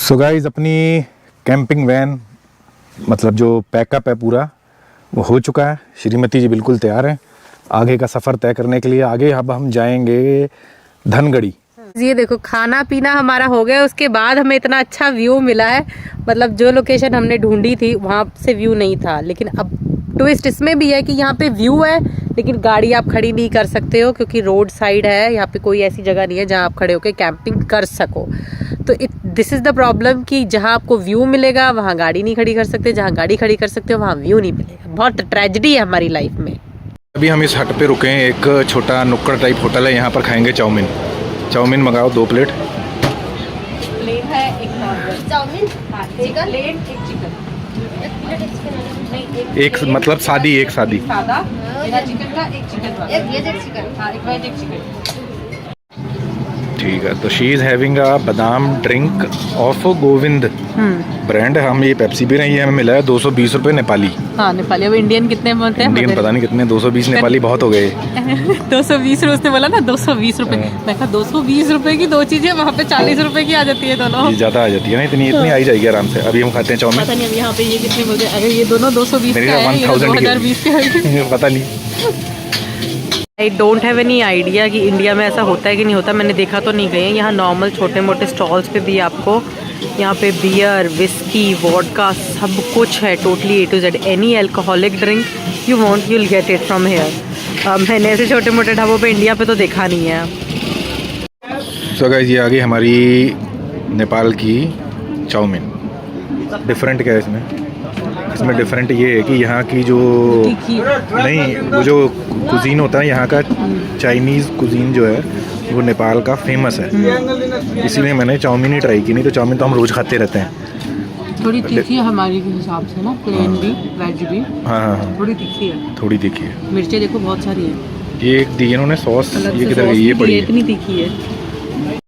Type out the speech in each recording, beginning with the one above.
So guys, अपनी camping van मतलब जो पैकअप है पूरा वो हो चुका है। श्रीमती जी बिल्कुल तैयार हैं आगे का सफ़र तय करने के लिए। आगे अब हम जाएंगे धनगढ़ी। ये देखो, खाना पीना हमारा हो गया, उसके बाद हमें इतना अच्छा व्यू मिला है। मतलब जो लोकेशन हमने ढूंढी थी वहाँ से व्यू नहीं था, लेकिन अब ट्विस्ट इसमें भी है कि यहाँ पे व्यू है लेकिन गाड़ी आप खड़ी नहीं कर सकते हो क्योंकि रोड साइड है। यहाँ पे कोई ऐसी जगह नहीं है जहाँ आप खड़े होकर कैंपिंग कर सको। तो दिस इज़ द प्रॉब्लम कि जहाँ आपको व्यू मिलेगा वहाँ गाड़ी नहीं खड़ी कर सकते, जहाँ गाड़ी खड़ी कर सकते हो वहाँ व्यू नहीं मिलेगा। बहुत ट्रेजेडी है हमारी लाइफ में। अभी हम इस हट पे रुके हैं, एक छोटा नुक्कड़ टाइप होटल है। यहाँ पर खाएंगे चाउमीन। चाउमीन मंगाओ 2 प्लेट। प्लेन है एक नॉनवेज चाउमीन, एक प्लेन एक चिकन, एक मतलब सादी, एक सादी सादा चिकन का, एक चिकन वाला, एक वेज एक चिकन, हाँ एक वेज एक चिकन। ठीक है, तो शी इज़ हैविंग अ बादाम ड्रिंक ऑफ गोविंद ब्रांड। हम ये पेप्सी भी रही है, हमें मिला है 220 रुपये नेपाली। हाँ नेपाली। अब इंडियन कितने बोलते हैं? इंडियन पता नहीं कितने, 220 नेपाली बहुत हो गए। 220 उसने बोला ना, 220 रुपए। मैं कहा 220 रुपए की 2 चीजें, वहाँ पे 40 रुपए की आ जाती है दोनों। ज़्यादा आ जाती है ना, इतनी आई जाएगी आराम से। अभी हम खाते हैं चाउमीन। पता नहीं अब यहाँ पे ये कितने बोलते हैं। अगर ये दोनों 220 का है, ये 2020 के है, पता नहीं। I don't have any idea कि इंडिया में ऐसा होता है कि नहीं होता। मैंने देखा तो नहीं गए हैं। यहाँ नॉर्मल छोटे मोटे स्टॉल्स पे भी आपको यहाँ पे बियर, विस्की, वोडका सब कुछ है, totally A to Z। Any alcoholic drink you want you will get it from here. मैंने ऐसे छोटे मोटे ढाबों पे इंडिया पे तो देखा नहीं है। सो गाइस, ये आ गई हमारी नेपाल की चाउमीन। डिफरेंट क्या है इसमें? इसमें डिफरेंट ये है कि यहाँ की जो नहीं, वो जो कुजीन होता है यहाँ का, चाइनीज़ कुजीन जो है वो नेपाल का फेमस है। इसीलिए मैंने चाउमीन ही ट्राई की, नहीं तो चाउमीन तो हम रोज़ खाते रहते हैं। थोड़ी तीखी है हमारी के हिसाब से ना, प्लेन भी वेज भी। हाँ, थोड़ी तीखी है, थोड़ी तीखी है। मिर्चें देखो बहुत सारी है। ये एक दी इन्होंने सॉस, ये किधर गई? ये पड़ी है, इतनी तीखी है।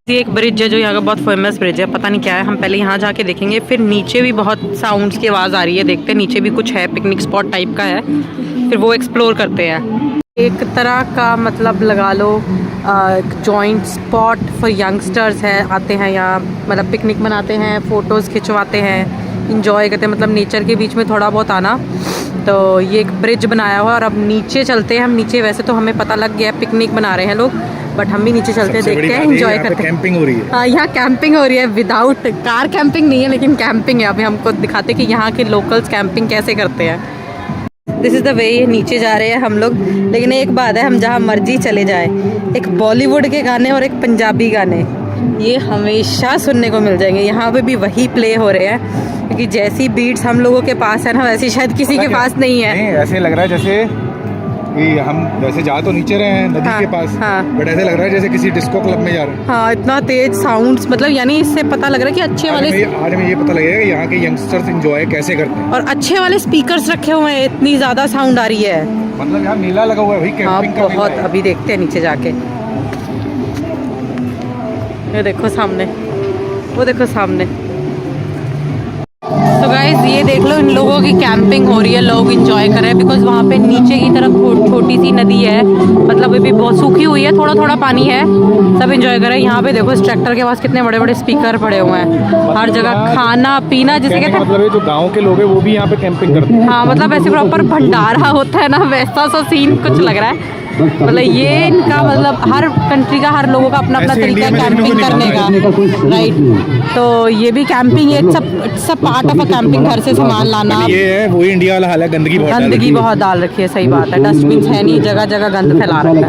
ये एक ब्रिज है जो यहाँ का बहुत फेमस ब्रिज है, पता नहीं क्या है। हम पहले यहाँ जाके देखेंगे, फिर नीचे भी बहुत साउंड्स की आवाज़ आ रही है, देखते हैं नीचे भी कुछ है, पिकनिक स्पॉट टाइप का है, फिर वो एक्सप्लोर करते हैं। एक तरह का मतलब लगा लो जॉइंट स्पॉट फॉर यंगस्टर्स है, आते हैं यहाँ, मतलब पिकनिक मनाते हैं, फ़ोटोज़ खिंचवाते हैं, इंजॉय करते हैं, मतलब नेचर के बीच में थोड़ा बहुत आना। तो ये एक ब्रिज बनाया हुआ है और अब नीचे चलते हैं हम। नीचे वैसे तो हमें पता लग गया है पिकनिक बना रहे हैं लोग, बट हम भी नीचे चलते हैं, देखते हैं, एंजॉय करते हैं। कैंपिंग हो रही है। हाँ, यहाँ कैंपिंग हो रही है, विदाउट कार कैंपिंग नहीं है लेकिन कैंपिंग है। अभी हमको दिखाते कि यहाँ के लोकल्स कैंपिंग कैसे करते हैं। This is the way. नीचे जा रहे हैं हम लोग, लेकिन एक बात है, हम जहाँ मर्जी चले जाएं, एक बॉलीवुड के गाने और एक पंजाबी गाने ये हमेशा सुनने को मिल जाएंगे। यहाँ पे भी वही प्ले हो रहे हैं क्योंकि जैसी बीट्स हम लोगों के पास है ना, वैसी शायद किसी के पास नहीं है। नहीं, ऐसे लग रहा है जैसे कि हम वैसे जा तो नीचे रहे हैं नदी के पास, बट ऐसे लग रहा है जैसे किसी डिस्को क्लब में जा रहे हैं। हाँ, इतना तेज साउंड्स, मतलब यानी इससे पता लग रहा है कि अच्छे वाले, आज हमें ये पता लगेगा कि यहाँ के यंगस्टर्स एंजॉय कैसे करते हैं। और अच्छे वाले स्पीकर्स रखे हुए हैं, इतनी ज़्यादा साउंड आ रही है। मतलब यहाँ मेला लगा हुआ है भाई, कैंपिंग का बहुत। मेला है। अभी देखते हैं नीचे जाके, ये देखो सामने, वो देखो सामने। तो गाइस ये देख लो, इन लोगों की कैंपिंग हो रही है, लोग एंजॉय कर रहे हैं बिकॉज वहाँ पे नीचे की तरफ छोटी सी नदी है, मतलब अभी बहुत सूखी हुई है, थोड़ा थोड़ा पानी है, सब एंजॉय कर रहे हैं। यहाँ पे देखो इस ट्रैक्टर के पास कितने बड़े बड़े स्पीकर पड़े हुए हैं, हर जगह खाना पीना जिसे कहते हैं। मतलब ये जो गाँव के लोग हैं वो भी यहाँ पे कैंपिंग करते हैं। हाँ, मतलब ऐसे प्रॉपर भंडारा होता है ना, वैसा सा सीन कुछ लग रहा है। मतलब ये इनका मतलब हर कंट्री का, हर लोगों का अपना अपना तरीका है कैंपिंग करने का, राइट। तो ये भी कैंपिंग है, सब पार्ट ऑफ अ कैंपिंग, घर से सामान लाना। ये है वही इंडिया वाला हाल है, गंदगी बहुत डाल रखी है। सही बात है, डस्टबिन है नहीं, जगह जगह गंद फैला रखा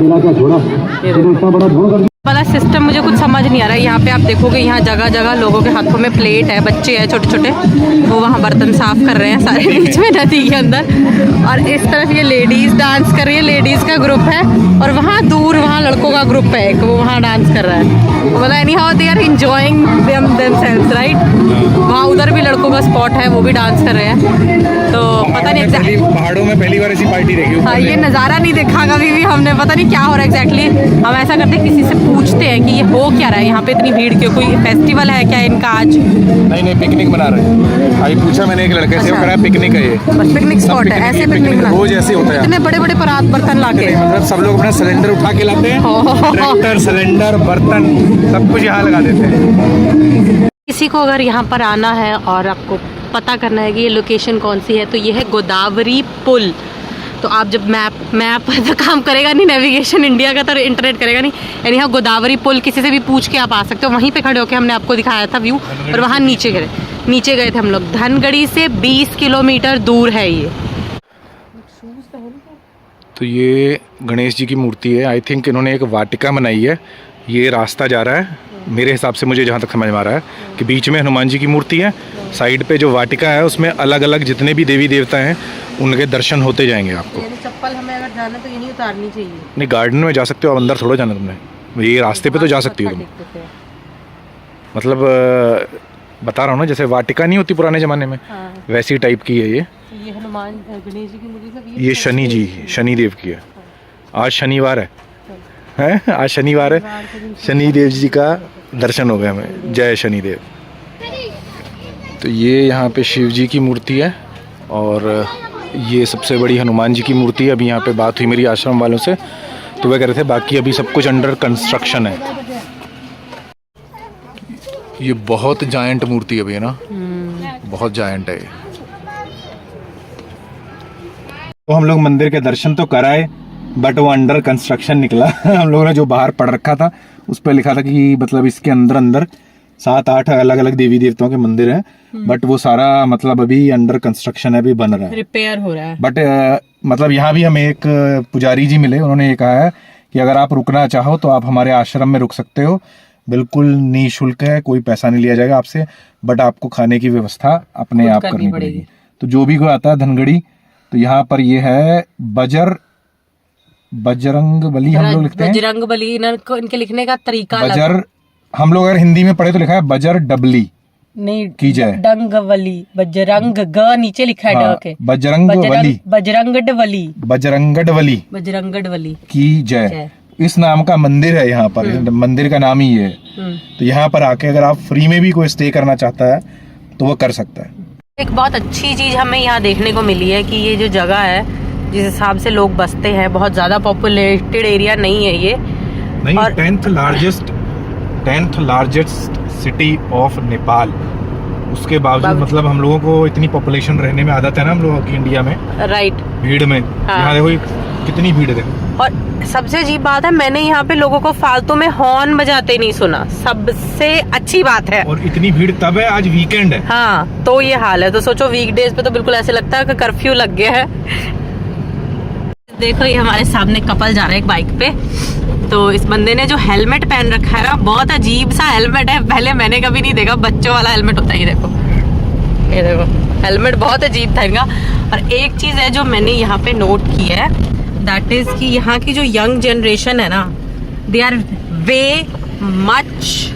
है। वाला सिस्टम मुझे कुछ समझ नहीं आ रहा है। यहाँ पे आप देखोगे, यहाँ जगह जगह लोगों के हाथों में प्लेट है, बच्चे हैं छोटे छोटे, वो वहाँ बर्तन साफ कर रहे हैं सारे बीच में नदी के अंदर। और इस तरफ ये लेडीज डांस कर रही है, लेडीज का ग्रुप है, और वहाँ दूर वहाँ लड़कों का ग्रुप है, वो वहाँ डांस कर रहा है। मतलब anyhow they are enjoying themselves, right. वहाँ उधर भी लड़कों का स्पॉट है, वो भी डांस कर रहे हैं। तो पता नहीं एग्जैक्टली, पहाड़ों में पहली बार ऐसी पार्टी देखी। हाँ, ये नज़ारा नहीं देखा कभी भी हमने, पता नहीं क्या हो रहा है एग्जैक्टली। हम ऐसा करते हैं, किसी से पूछते हैं कि ये हो क्या रहा है यहाँ पे, इतनी भीड़ क्यों, कोई फेस्टिवल है क्या इनका आज? नहीं, पिकनिक मना रहे हैं। अभी पूछा मैंने एक लड़के से, वो कह रहा है पिकनिक है, ये बस पिकनिक स्पॉट है, ऐसे पिकनिक रोज ऐसे होता है। इतने बड़े बड़े परात बर्तन लाके, मतलब सब लोग अपना सिलेंडर उठा के लाते हैं, ट्रैक्टर, सिलेंडर, बर्तन सब कुछ यहाँ लगा देते हैं। किसी को अगर यहाँ पर आना है और आपको पता करना है कि ये लोकेशन कौन सी है, तो ये है गोदावरी पुल। तो आप जब मैप तो काम करेगा नहीं, नेविगेशन इंडिया का तो इंटरनेट करेगा नहीं, यानी यहाँ गोदावरी पुल किसी से भी पूछ के आप आ सकते हो। वहीं पे खड़े होकर हमने आपको दिखाया था व्यू, और वहाँ नीचे गए थे हम लोग। धनगढ़ी से 20 किलोमीटर दूर है ये। तो ये गणेश जी की मूर्ति है। आई थिंक इन्होंने एक वाटिका बनाई है। ये रास्ता जा रहा है मेरे हिसाब से, मुझे जहाँ तक समझ में आ रहा है कि बीच में हनुमान जी की मूर्ति है, साइड पे जो वाटिका है उसमें अलग अलग जितने भी देवी देवता हैं उनके दर्शन होते जाएंगे आपको। चप्पल हमें अगर जाना तो ये नहीं उतारनी चाहिए। नहीं, गार्डन में जा सकते हो, अब अंदर थोड़ा जाना तुमने, ये रास्ते पे तो जा सकती हो तुम। मतलब बता रहा हूँ ना, जैसे वाटिका नहीं होती पुराने ज़माने में, वैसी टाइप की है ये। ये हनुमान गणेश जी की मूर्ति, ये शनि जी, शनि देव की है। आज शनिवार है आज शनिवार है, शनि देव जी का दर्शन हो गया हमें। जय शनिदेव। तो ये यहाँ पे शिव जी की मूर्ति है और ये सबसे बड़ी हनुमान जी की मूर्ति है। अभी यहाँ पे बात हुई मेरी आश्रम वालों से, तो वह कह रहे थे बाकी अभी सब कुछ अंडर कंस्ट्रक्शन है। ये बहुत जायंट मूर्ति है भैया ना, बहुत जायंट है। तो हम लोग मंदिर के दर्शन तो कराए, बट वो अंडर कंस्ट्रक्शन निकला। हम लोगों ने जो बाहर पढ़ रखा था उस पर लिखा था कि मतलब इसके अंदर 7-8 अलग अलग देवी देवताओं के मंदिर हैं, बट वो सारा मतलब अभी अंडर कंस्ट्रक्शन है, अभी बन रहा है, रिपेयर हो रहा है। बट मतलब यहाँ भी हमें एक पुजारी जी मिले, उन्होंने ये कहा है कि अगर आप रुकना चाहो तो आप हमारे आश्रम में रुक सकते हो, बिल्कुल निःशुल्क है, कोई पैसा नहीं लिया जाएगा आपसे, बट आपको खाने की व्यवस्था अपने आप करनी पड़ेगी। तो जो भी कोई आता है धनगढ़ी, तो यहाँ पर ये है बजरंगबली हम लोग लिखते हैं। बजरंगबली इनके लिखने का तरीका बजर, हम लोग अगर हिंदी में पढ़े तो लिखा है बजर डबली नहीं की जाए, डंगवली, बजरंग ग नीचे लिखा है ड के, बजरंगडवली की जय। इस नाम का मंदिर है यहाँ पर, मंदिर का नाम ही है। तो यहाँ पर आके अगर आप फ्री में भी कोई स्टे करना चाहता है तो वो कर सकता है। एक बहुत अच्छी चीज हमें यहाँ देखने को मिली है कि ये जो जगह है जिस हिसाब से लोग बसते हैं, बहुत ज्यादा पॉपुलेटेड एरिया नहीं है ये, नहीं, और 10th largest city of Nepal. उसके बावजूद मतलब हम लोगों को इतनी पॉपुलेशन रहने में आदत है ना हम लोगों की इंडिया में, राइट, भीड़ में। यहाँ देखो कितनी भीड़ है। और सबसे अजीब बात है, मैंने यहाँ पे लोगों को फालतू में हॉर्न बजाते नहीं सुना, सबसे अच्छी बात है। और इतनी भीड़ तब है, आज वीकेंड है। हाँ, तो ये हाल है। तो सोचो वीकडेज पे तो बिल्कुल ऐसे लगता है कि कर्फ्यू लग गया है। देखो ये हमारे सामने कपल जा रहा है एक बाइक पे। तो इस बंदे ने जो हेलमेट पहन रखा है ना, बहुत अजीब सा हेलमेट है, पहले मैंने कभी नहीं देखा। बच्चों वाला हेलमेट होता है, ये देखो हेलमेट बहुत अजीब था इनका। और एक चीज है जो मैंने यहाँ पे नोट की है, दैट इज कि यहाँ की जो यंग जनरेशन है ना, they are way much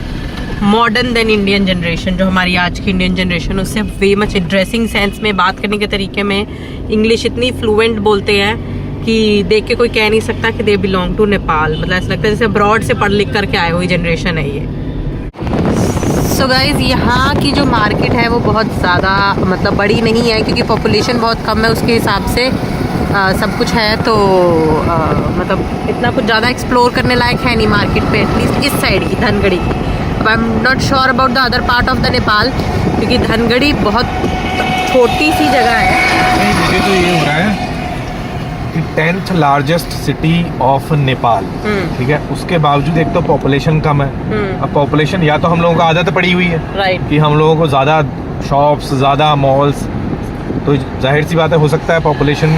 modern than Indian generation. जो हमारी आज की इंडियन जनरेशन उससे वे मच, ड्रेसिंग सेंस में, बात करने के तरीके में, इंग्लिश इतनी फ्लुएंट बोलते हैं कि देख के कोई कह नहीं सकता कि दे बिलोंग टू नेपाल। मतलब ऐसा लगता है जैसे अब्रॉड से पढ़ लिख करके आए हुई जनरेशन है ये। सो गाइज, यहाँ की जो मार्केट है वो बहुत ज़्यादा मतलब बड़ी नहीं है, क्योंकि पॉपुलेशन बहुत कम है, उसके हिसाब से सब कुछ है। तो मतलब इतना कुछ ज़्यादा एक्सप्लोर करने लायक है नहीं मार्केट पे, एटलीस्ट इस साइड की, धनगढ़ी की। अब I am not sure about the other part of the Nepal, क्योंकि धनगढ़ी बहुत छोटी सी जगह है। मुझे तो ये हो रहा है 10th largest city of Nepal, ठीक है, उसके बावजूद एक तो पॉपुलेशन कम है। अब पॉपुलेशन, या तो हम लोगों को आदत पड़ी हुई है, राइट, कि हम लोगों को ज़्यादा शॉप्स, ज़्यादा मॉल्स, तो जाहिर सी बात है, हो सकता है पॉपुलेशन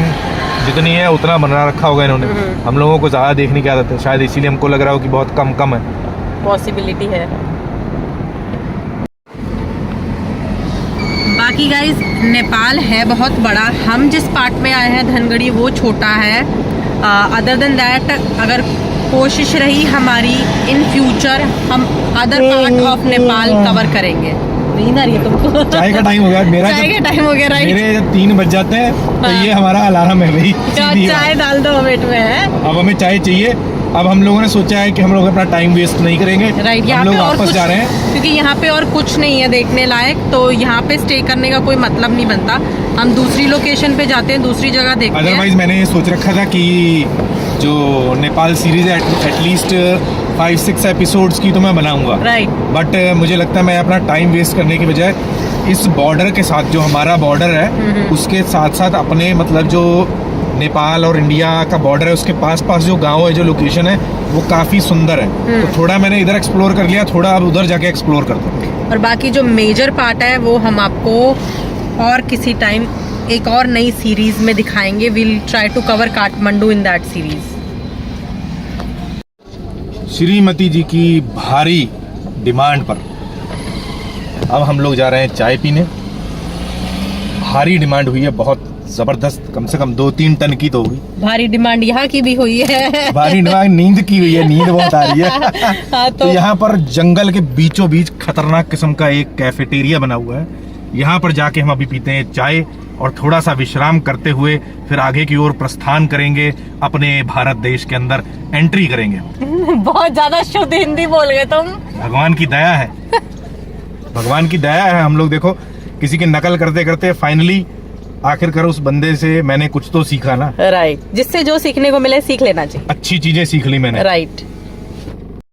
जितनी है उतना बना रखा होगा इन्होंने। हम लोगों को ज़्यादा देखने की आदत है, शायद इसीलिए हमको लग रहा हो कि बहुत कम है। पॉसिबिलिटी है। बाकी गाइज नेपाल है बहुत बड़ा, हम जिस पार्ट में आए हैं धनगढ़ी वो छोटा है। अदर देन दैट, अगर कोशिश रही हमारी इन फ्यूचर, हम other part of Nepal cover करेंगे। नींद आ रही है तुमको? चाय का टाइम हो गया मेरा, चाय का टाइम हो गया, राइट। मेरे 3 बज जाते हैं, तो ये हमारा अलार्म है भाई, चाय डाल दो वेट में है। अब हमें चाय चाहिए, अब हम लोगों ने सोचा है कि हम लोग अपना टाइम वेस्ट नहीं करेंगे। राइट, हम यहाँ लोग पे और वापस कुछ जा रहे हैं क्योंकि यहाँ पे और कुछ नहीं है देखने लायक, तो यहाँ पे स्टे करने का कोई मतलब नहीं बनता। हम दूसरी लोकेशन पे जाते हैं, दूसरी जगह देखते हैं। अदरवाइज मैंने ये सोच रखा था कि जो नेपाल सीरीज है एटलीस्ट 5-6 एपिसोड्स की तो मैं बनाऊंगा। राइट, बट मुझे लगता है मैं अपना टाइम वेस्ट करने की बजाय इस बॉर्डर के साथ, जो हमारा बॉर्डर है उसके साथ साथ अपने मतलब जो नेपाल और इंडिया का बॉर्डर है उसके पास पास जो गांव है, जो लोकेशन है वो काफ़ी सुंदर है। तो थोड़ा मैंने इधर एक्सप्लोर कर लिया, थोड़ा अब उधर जाके एक्सप्लोर करता हूँ। और बाकी जो मेजर पार्ट है वो हम आपको और किसी टाइम एक और नई सीरीज में दिखाएंगे। Will try to cover Kathmandu in that series. श्रीमती जी की भारी डिमांड पर अब हम लोग जा रहे हैं चाय पीने। भारी डिमांड हुई है, बहुत जबरदस्त, कम से कम 2-3 टन की तो होगी। भारी डिमांड यहाँ की भी हुई है। भारी डिमांड नींद की हुई है, नींद बहुत आ रही है। हाँ, तो यहाँ पर जंगल के बीचों बीच खतरनाक किस्म का एक कैफेटेरिया बना हुआ है। यहाँ पर जाके हम अभी पीते हैं चाय और थोड़ा सा विश्राम करते हुए फिर आगे की ओर प्रस्थान करेंगे, अपने भारत देश के अंदर एंट्री करेंगे। बहुत ज्यादा शुद्ध हिंदी बोल गए तुम। भगवान की दया है, भगवान की दया है। हम लोग देखो किसी की नकल करते करते फाइनली आखिरकार उस बंदे से मैंने कुछ तो सीखा ना। राइट, जिससे जो सीखने को मिले सीख लेना चाहिए। अच्छी चीजें सीख ली मैंने। राइट।